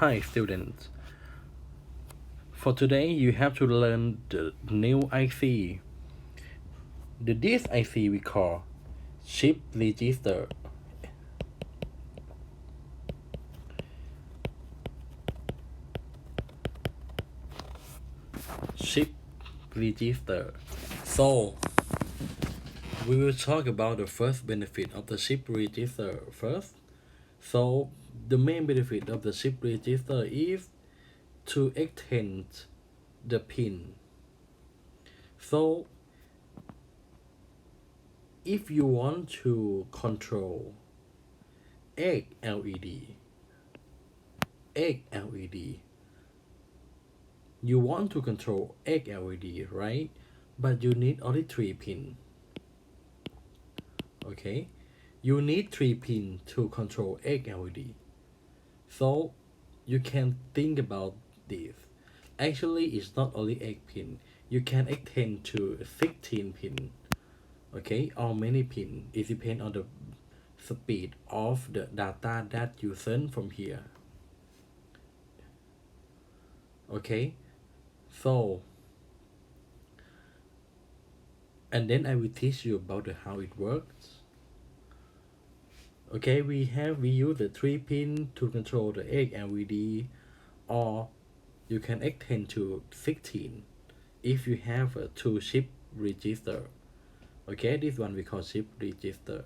Hi students, for today you have to learn the new IC. This IC we call Shift Register. Shift Register. So we will talk about the first benefit of the Shift Register first. So the main benefit of the Shift Register is to extend the pin. So if you want to control 8 LED, you want to control 8 LED, right? But you need only 3 pin. Okay, you need 3 pin to control 8 LED. So you can think about this. Actually, it's not only 8 pin. You can extend to 16 pin. Okay, or many pin. It depends on the speed of the data that you send from here. Okay, so and then I will teach you about how it works. Okay, we use the 3 pin to control the 8 LED, or you can extend to 16 if you have a 2 shift register. Okay, this one we call shift register.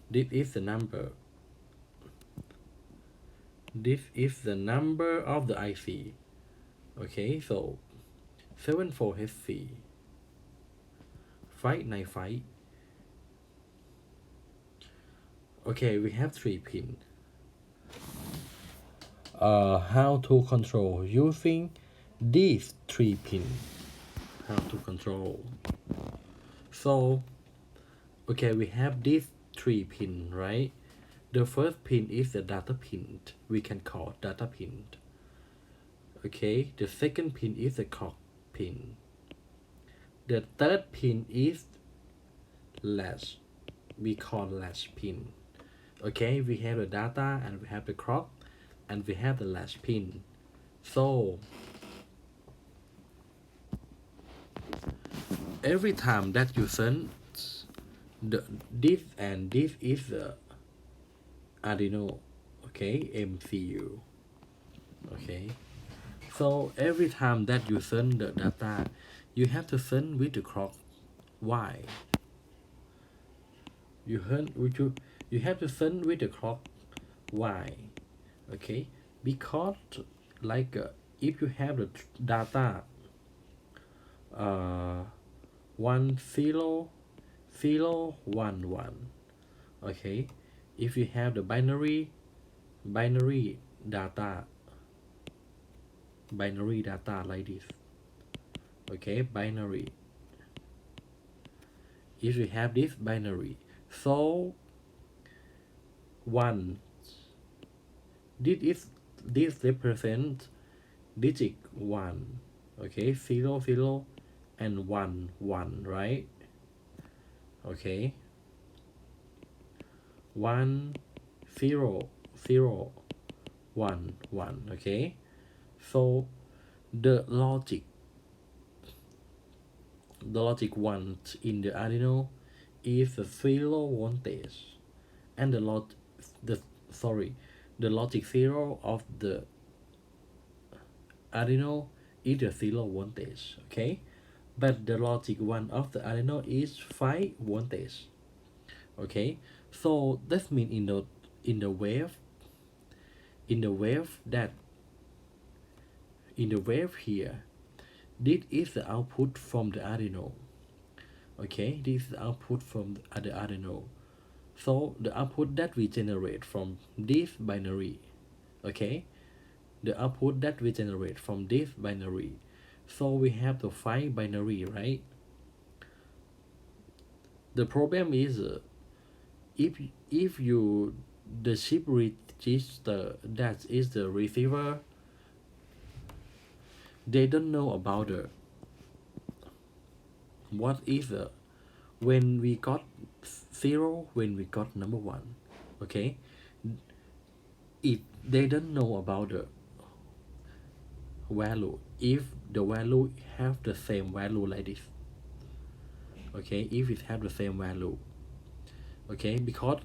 This is the number. This is the number of the IC. Okay, so 74HC 595. Okay, we have 3 pin. How to control using these 3 pin. How to control. So okay, we have these 3 pin, right? The first pin is the data pin. We can call data pin. Okay, the second pin is the clock pin. The third pin is latch. We call latch pin. Okay, we have the data and we have the clock and we have the latch pin. So every time that you send this and this is the Arduino, okay, MCU. Okay, so every time that you send the data, you have to send with the clock. Why? You have to send with the clock. Why? Okay, because like if you have the data 1001, okay, if you have the binary data like this, okay, binary, if you have this binary, so one, this represents digit 1, okay, 00 and 1, right? Okay, 1 0 0 1 1. Okay, so the logic 1 in the Arduino is the 0 voltage, and the logic 0 of the Arduino is the 0 voltage. Okay, but the logic 1 of the Arduino is 5 voltage. Okay, so that means in the wave that in the wave here, this is the output from the Arduino. Okay, this is the output from the Arduino. So the output that we generate from this binary, okay, the output that we generate from this binary. So we have the 5 binary, right? The problem is if you the shift register, that is the receiver, they don't know about the what is the when we got 0, when we got number 1. Okay, if they don't know about the value, if the value have the same value like this, okay, if it have the same value, okay, because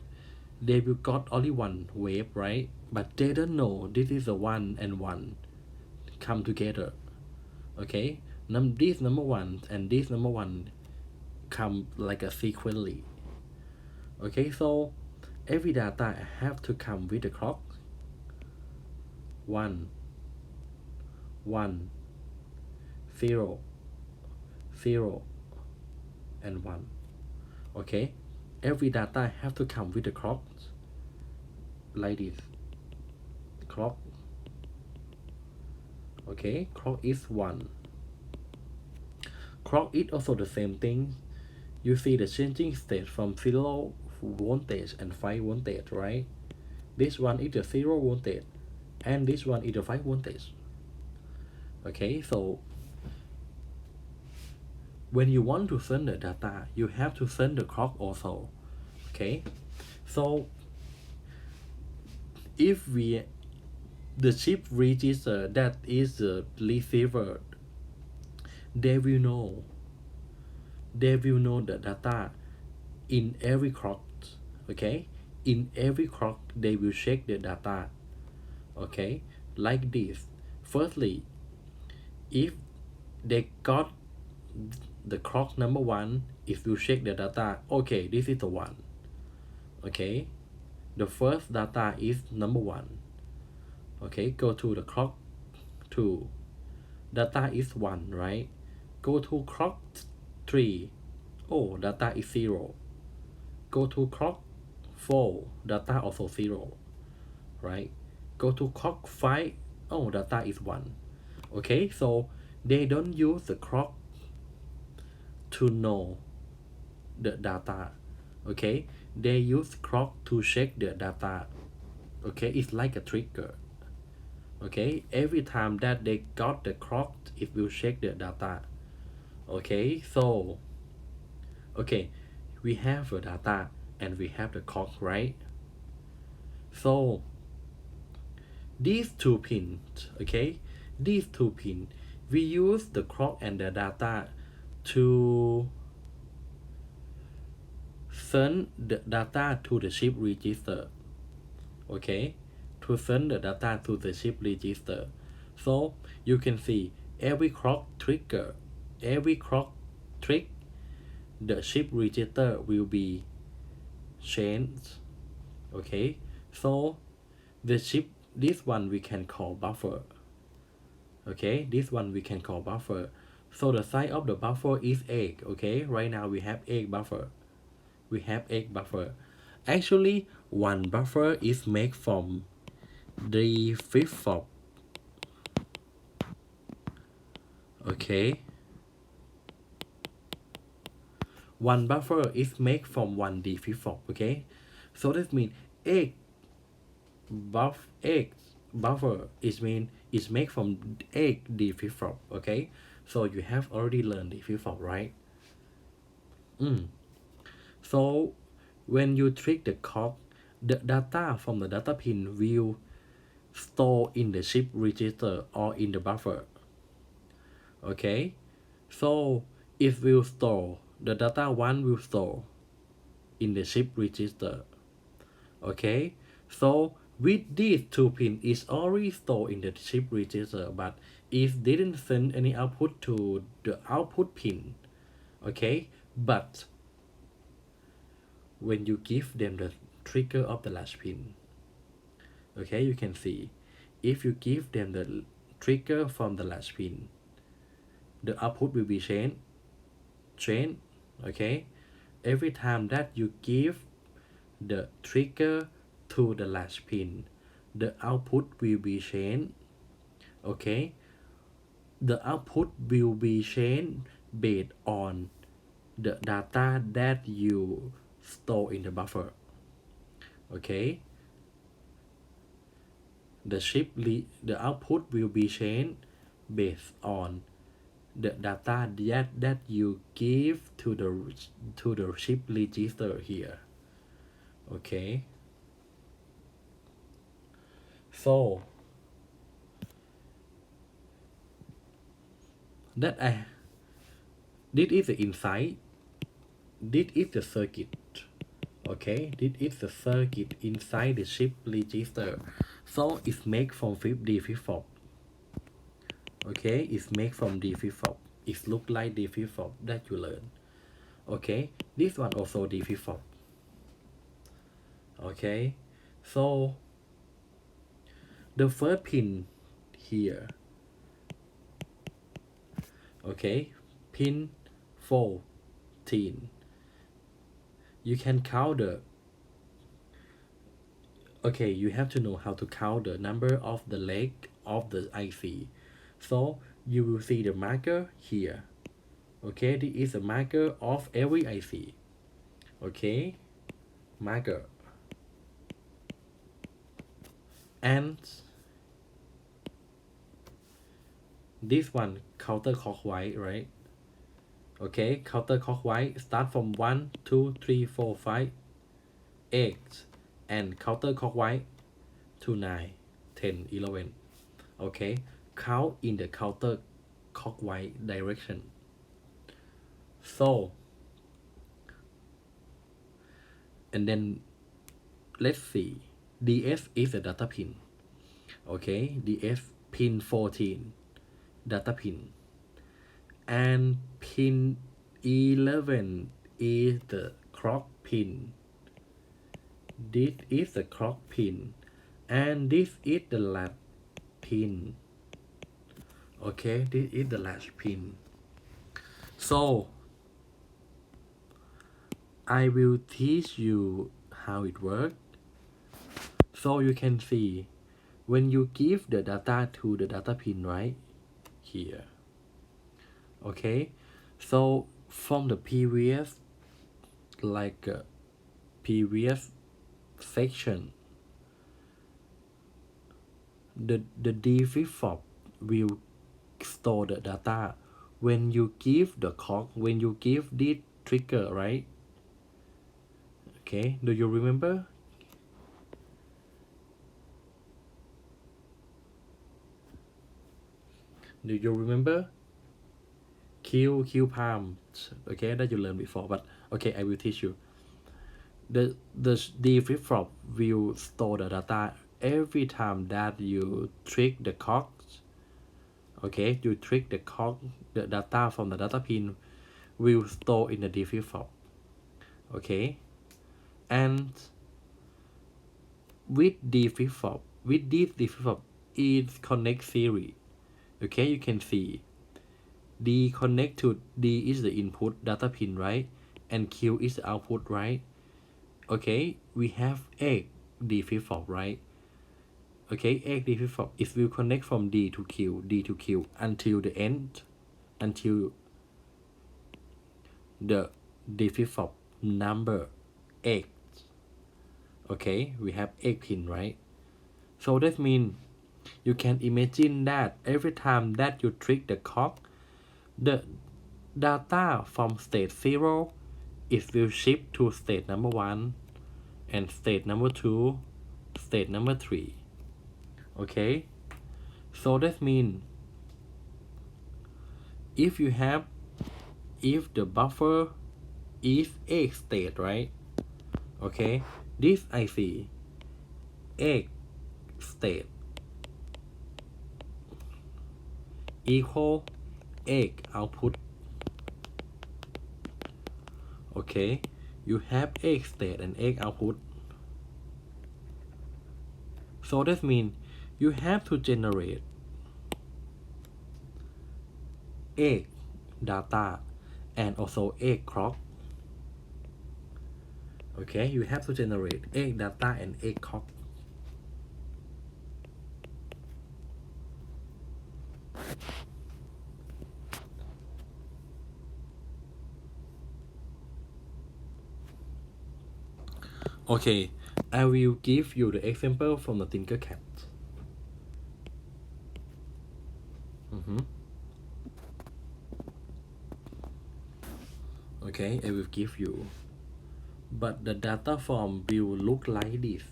they will got only one wave, right? But they don't know this is a one and one come together, okay. This number one and this number one come like a sequentially, okay. So every data have to come with the clock 1 1 0 0 and 1, okay. Every data have to come with the clock like this. Clock, okay, clock is 1. Clock is also the same thing. You see the changing state from 0 voltage and 5 voltage, right? This one is the 0 voltage and this one is the 5 voltage, okay. So when you want to send the data, you have to send the clock also, okay. So if we the chip register that is the receiver, they will know the data in every clock, okay. In every clock they will check the data, okay, like this. Firstly, if they got the clock number 1, if you check the data, okay, this is the 1, okay. The first data is number 1, okay. Go to the clock 2, data is 1, right? Go to clock 3, oh, data is 0. Go to clock 4, data also 0, right? Go to clock 5, oh, data is 1, okay. So they don't use the clock to know the data, okay. They use clock to check the data, okay. It's like a trigger, okay. Every time that they got the clock, it will check the data, okay. So okay, we have the data and we have the clock, right? So these two pins, okay, these two pins, we use the clock and the data to send the data to the shift register, okay, to send the data to the shift register. So you can see every clock trigger, every clock trick, the shift register will be changed, okay. So the shift, this one we can call buffer, okay. This one we can call buffer. So the size of the buffer is 8, okay. Right now we have 8 buffer. We have 8 buffer. Actually, one buffer is made from the flip flop, okay. One buffer is made from one D flip flop, okay. So that means 8 buffer is made from 8 D flip flop, okay. So you have already learned the flip flop, right? So when you trick the clock, the data from the data pin will store in the shift register or in the buffer, okay. So it will store, the data 1 will store in the shift register, okay. So with these two pins is already stored in the shift register, but it didn't send any output to the output pin, okay. But when you give them the trigger of the latch pin, okay, you can see if you give them the trigger from the latch pin, the output will be changed, okay. Every time that you give the trigger to the latch pin, the output will be changed, okay. The output will be changed based on the data that you store in the buffer, okay. The output will be changed based on the data that you give to the shift register here, okay. So that this is the inside, this is the circuit. Okay, this is the circuit inside the shift register. So it's made from D flip-flop. Okay, it's made from D flip-flop. It look like D flip-flop that you learn. Okay, this one also D flip-flop. Okay, so the first pin here. Okay, pin 14. You can count the. Okay, you have to know how to count the number of the leg of the IC. So you will see the marker here. Okay, this is a marker of every IC. Okay, marker. And this one counterclockwise, right? Okay, counterclockwise start from 1, 2, 3, 4, 5, 8, and counterclockwise to 9, 10, 11. Okay, count in the counterclockwise direction. So, and then let's see. DS is a data pin. Okay, DS pin 14, data pin. And pin 11 is the clock pin. This is the clock pin. And this is the latch pin. Okay, this is the latch pin. So, I will teach you how it works. So you can see when you give the data to the data pin right here. Okay, so from the previous previous section, the D flip-flop will store the data when you give the clock, when you give this trigger, right? Okay, do you remember? Do you remember? Q palm. Okay, that you learned before, but okay, I will teach you. The D flip-flop will store the data every time that you trick the clock. Okay, you trick the clock, the data from the data pin will store in the D flip-flop. Okay, and with D flip-flop, with this D flip-flop is connect series. Okay, you can see D connect to D is the input data pin, right? And Q is the output, right? Okay, we have 8 D flip-flop, right? Okay, 8 D flip-flop. It will connect from D to Q until the end, until the D flip-flop number 8. Okay, we have 8 pin, right? So that means you can imagine that every time that you trick the clock, the data from state 0, it will shift to state number 1 and state number 2, state number 3. Okay, so that means if the buffer is 8 state, right? Okay, this IC 8 state equal 8 output. Okay, you have 8 state and 8 output. So that means you have to generate 8 data and also 8 clock. Okay, you have to generate 8 data and 8 clock. Okay, I will give you the example from the Tinkercad. Okay, I will give you. But the data form will look like this.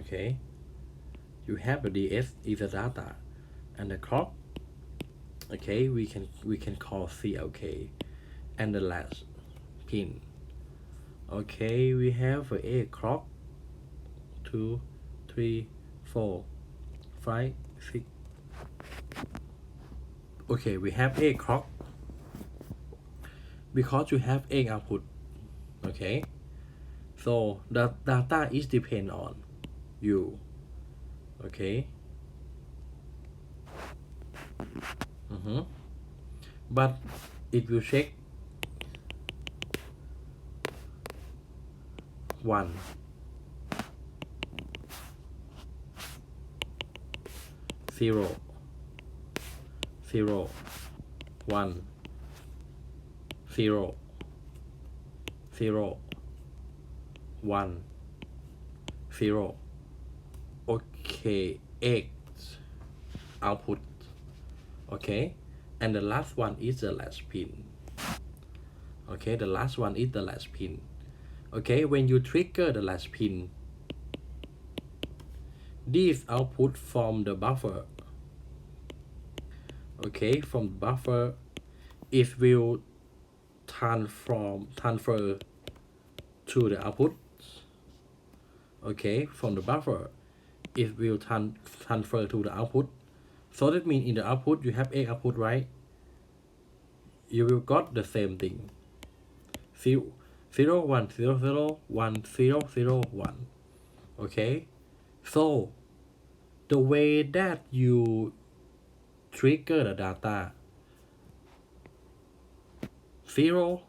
Okay, you have the DS is the data, and the clock. Okay, we can call CLK, and the last pin. Okay, we have a clock, 2, 3, 4, 5, 6. Okay, we have a clock because you have a output. Okay, so the data is depend on you. Okay, but it will check 1, 0, 0, 1, 0, 0, 1, 0. Okay, 8 output. Okay, and the last one is the last pin. Okay, the last one is the last pin. Okay, when you trigger the last pin, this output from the buffer. Okay, from the buffer, it will transfer to the output. Okay, from the buffer, it will transfer to the output. So that means in the output you have a output, right? You will got the same thing. 0, 0, 1, 0, 0, 1, 0, 0, 1. Okay, so the way that you trigger the data, 0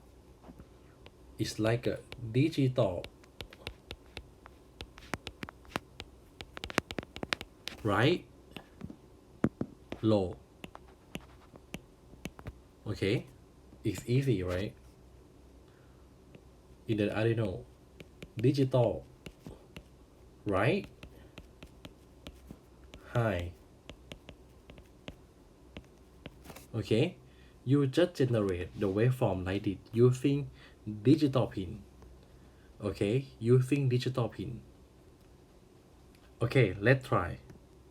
is like a digital, right? Low. Okay, it's easy, right? In the Arduino, digital, right? High. Okay, you just generate the waveform like this using digital pin. Okay, using digital pin. Okay, let's try.